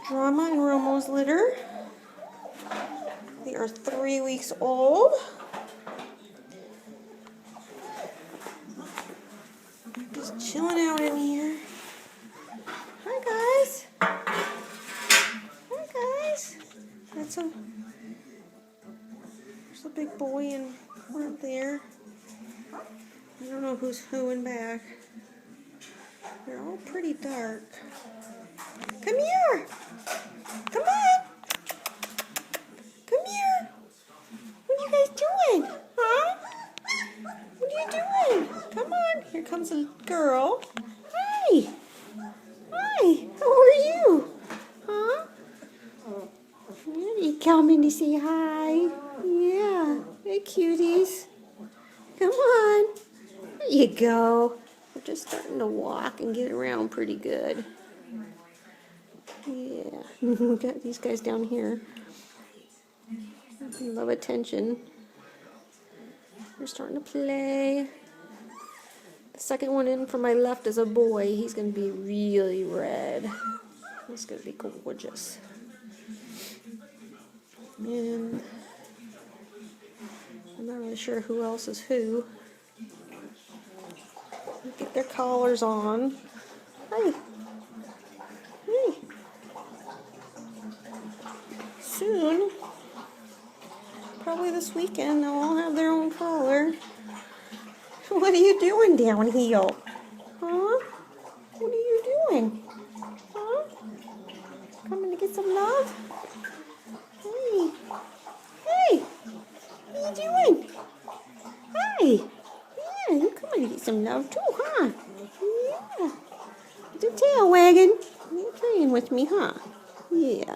Drama and Romo's litter. They are 3 weeks old. Just chilling out in here. Hi guys. Hi guys. There's a big boy in front there. I don't know who's who in back. They're all pretty dark. Come here. Come on. Come here. What are you guys doing? Huh? What are you doing? Come on. Here comes a girl. Hi. Hi. How are you? Huh? You coming to say hi? Yeah. Hey, cuties. Come on. There you go. We're just starting to walk and get around pretty good. Yeah. Got these guys down here. They love attention. They're starting to play. The second one in from my left is a boy. He's going to be really red. He's going to be gorgeous. And I'm not really sure who else is who. Get their collars on. Hi. Hey. Soon, probably this weekend, they'll all have their own collar. What are you doing down here? Huh? What are you doing? Huh? Coming to get some love? Hey. Hey. What are you doing? Hi. Yeah, you coming to get some love too, huh? Yeah. The tail wagging. You're playing with me, huh? Yeah.